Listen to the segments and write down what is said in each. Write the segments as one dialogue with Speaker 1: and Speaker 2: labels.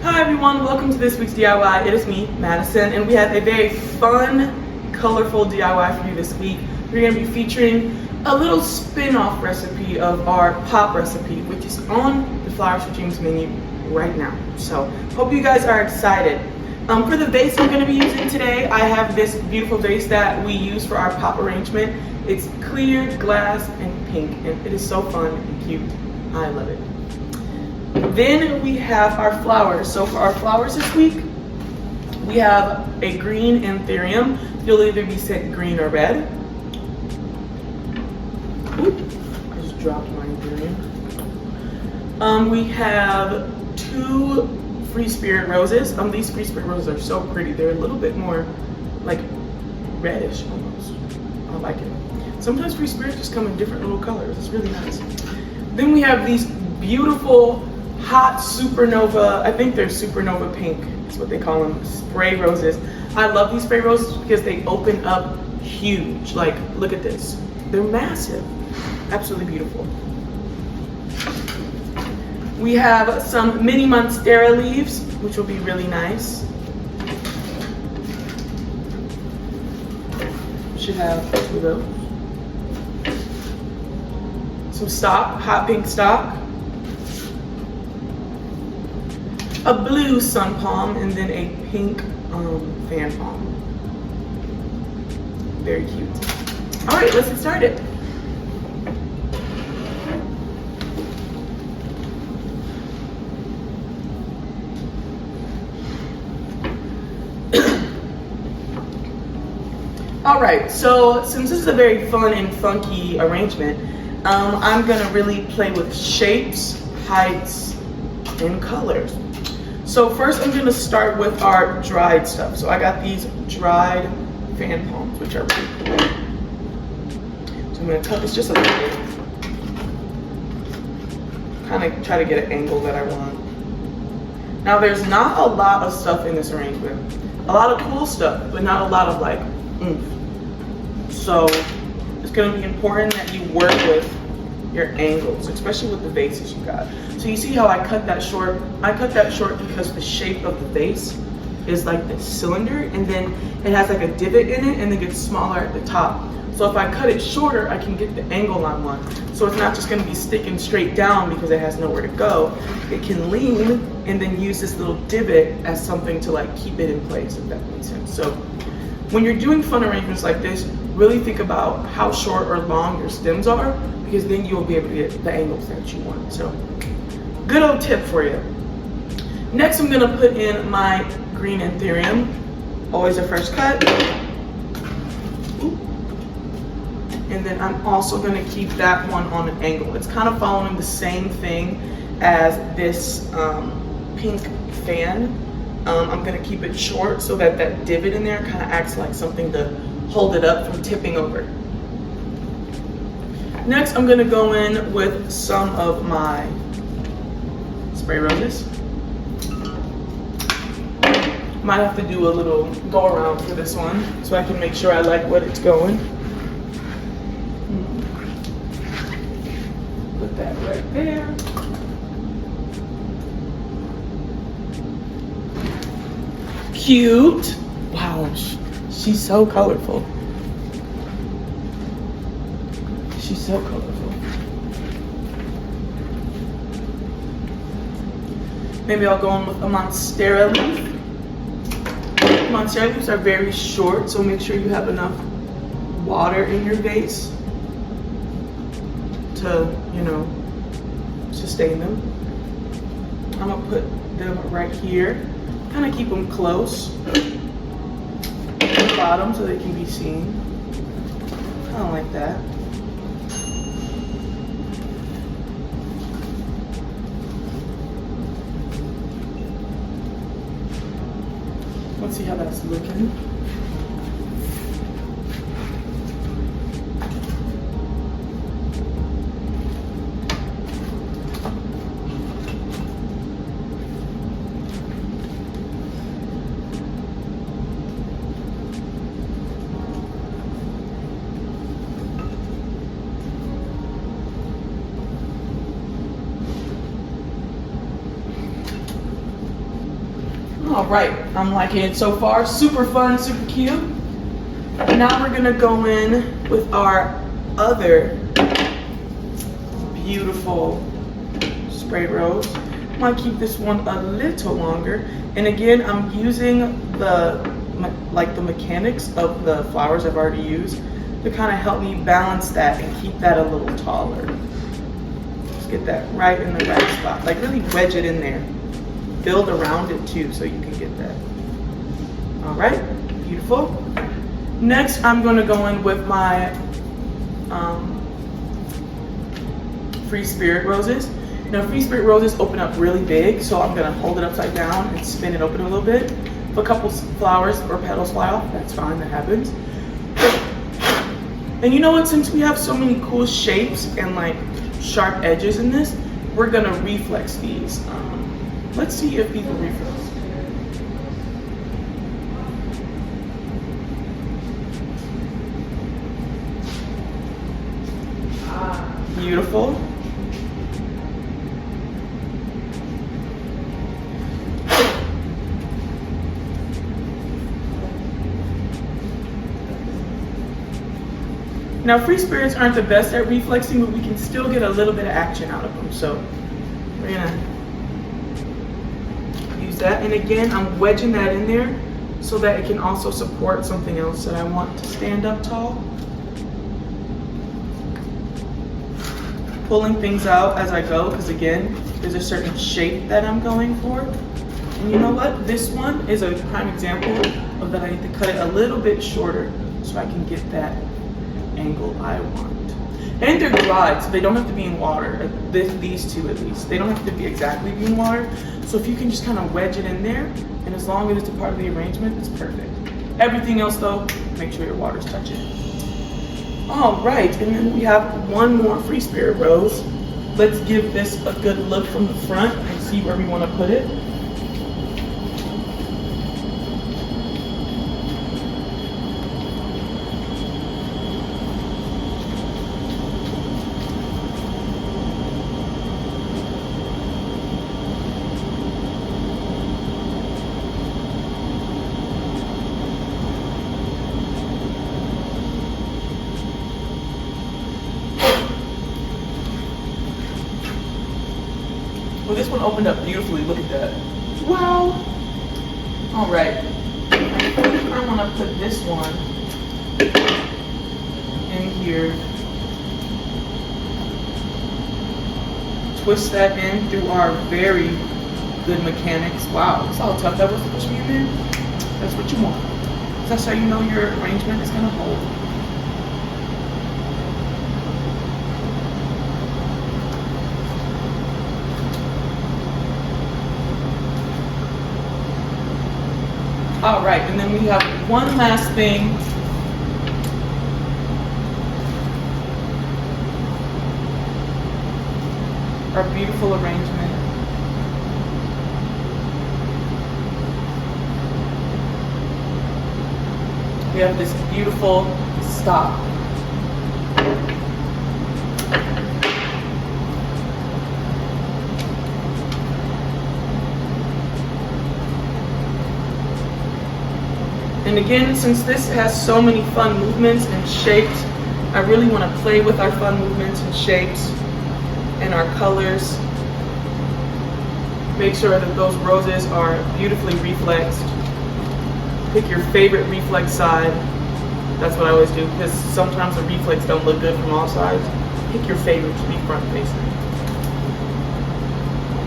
Speaker 1: Hi everyone, welcome to this week's DIY. It is me, Madison, and we have a very fun, colorful DIY for you this week. We're going to be featuring a little spin-off recipe of our pop recipe, which is on the Flowers for Dreams menu right now. So, hope you guys are excited. For the vase I'm going to be using today, I have this beautiful vase that we use for our pop arrangement. It's clear, glass, and pink, and it is so fun and cute. I love it. Then we have our flowers. So for our flowers this week, we have a green anthurium. You'll either be set green or red. Oop, I just dropped my anthurium. We have 2 free spirit roses. These free spirit roses are so pretty. They're a little bit more like reddish almost. I like it. Sometimes free spirits just come in different little colors. It's really nice. Then we have these beautiful hot supernova, I think they're supernova pink, is what they call them, spray roses. I love these spray roses because they open up huge. Like, look at this. They're massive. Absolutely beautiful. We have some mini monstera leaves, which will be really nice. Should have 2 of those. Some stock, hot pink stock. A blue sun palm, and then a pink fan palm. Very cute. All right, let's get started. All right, so since this is a very fun and funky arrangement, I'm gonna really play with shapes, heights, and colors. So first I'm gonna start with our dried stuff. So I got these dried fan palms, which are really cool. So I'm gonna cut this just a little bit. Kind of try to get an angle that I want. Now there's not a lot of stuff in this arrangement. A lot of cool stuff, but not a lot of like oomph. So it's gonna be important that you work with your angles, especially with the vases you got. So you see how I cut that short? I cut that short because the shape of the vase is like this cylinder, and then it has like a divot in it and then gets smaller at the top. So if I cut it shorter, I can get the angle on one. So it's not just gonna be sticking straight down because it has nowhere to go. It can lean and then use this little divot as something to like keep it in place, if that makes sense. So when you're doing fun arrangements like this, really think about how short or long your stems are, because then you'll be able to get the angles that you want. So, good old tip for you. Next, I'm gonna put in my green anthurium. Always a fresh cut. Ooh. And then I'm also gonna keep that one on an angle. It's kind of following the same thing as this pink fan. I'm gonna keep it short so that that divot in there kind of acts like something to hold it up from tipping over. Next, I'm gonna go in with some of my spray roses. Might have to do a little go around for this one so I can make sure I like what it's going. Put that right there. Cute. Wow, she's so colorful. She's so colorful. Maybe I'll go in with a monstera leaf. Monstera leaves are very short, so make sure you have enough water in your vase to, sustain them. I'm gonna put them right here. Kind of keep them close to the bottom so they can be seen. Kind of like that. Let's see how that's looking. All right, I'm liking it so far. Super fun, super cute. Now we're gonna go in with our other beautiful spray rose. I'm gonna keep this one a little longer. And again, I'm using the mechanics of the flowers I've already used to kind of help me balance that and keep that a little taller. Just get that right in the right spot. Like really wedge it in there. Build around it too so you can get that. All right, beautiful. Next, I'm gonna go in with my Free Spirit roses. Now, Free Spirit roses open up really big, so I'm gonna hold it upside down and spin it open a little bit. If a couple flowers or petals fly off, that's fine, that happens. And you know what, since we have so many cool shapes and like sharp edges in this, we're gonna reflex these. Let's see if these will reflex. Beautiful. Now, free spirits aren't the best at reflexing, but we can still get a little bit of action out of them. So we're gonna use that. And again, I'm wedging that in there so that it can also support something else that I want to stand up tall. Pulling things out as I go, because again, there's a certain shape that I'm going for. And you know what? This one is a prime example of that I need to cut it a little bit shorter so I can get that angle I want. And they're dried, so they don't have to be in water. These two at least. They don't have to be exactly in water. So if you can just kind of wedge it in there, and as long as it's a part of the arrangement, it's perfect. Everything else though, make sure your water's touching. All right, and then we have one more Free Spirit rose. Let's give this a good look from the front and see where we want to put it. Well, this one opened up beautifully. Look at that. Wow. All right. I want to put this one in here. Twist that in through our very good mechanics. Wow, that's how tough that was to push me in there. That's what you want. That's how you know your arrangement is going to hold. All right, and then we have one last thing. Our beautiful arrangement. We have this beautiful stop. And again, since this has so many fun movements and shapes, I really want to play with our fun movements and shapes and our colors. Make sure that those roses are beautifully reflexed. Pick your favorite reflex side. That's what I always do, because sometimes the reflex don't look good from all sides. Pick your favorite to be front facing.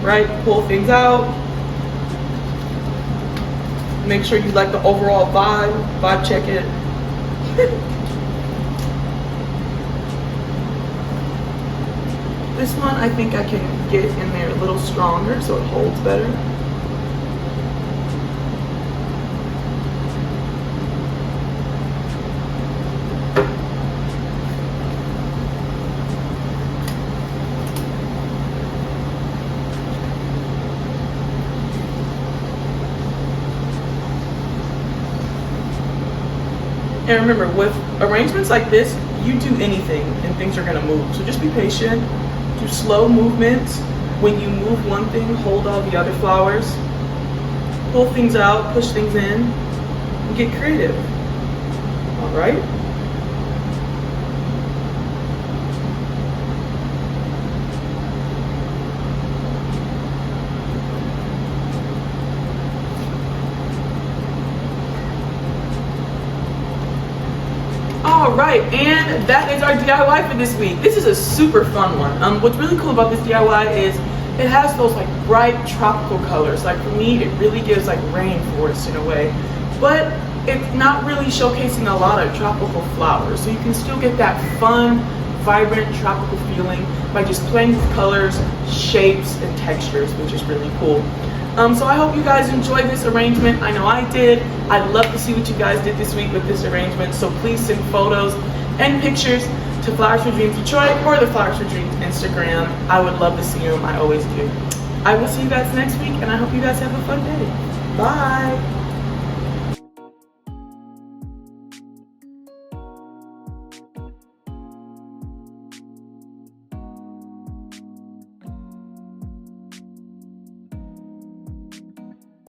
Speaker 1: Right, pull things out. Make sure you like the overall vibe check it. This one I think I can get in there a little stronger so it holds better. And remember, with arrangements like this, you do anything and things are gonna move. So just be patient, do slow movements. When you move one thing, hold all the other flowers. pull things out, push things in, and get creative. All right. All right, and that is our DIY for this week. This is a super fun one. What's really cool about this DIY is it has those like bright tropical colors. Like for me, it really gives like rainforest in a way, but it's not really showcasing a lot of tropical flowers. So you can still get that fun, vibrant tropical feeling by just playing with colors, shapes, and textures, which is really cool. So I hope you guys enjoyed this arrangement. I know I did. I'd love to see what you guys did this week with this arrangement. So please send photos and pictures to Flowers for Dreams Detroit or the Flowers for Dreams Instagram. I would love to see them. I always do. I will see you guys next week, and I hope you guys have a fun day. Bye.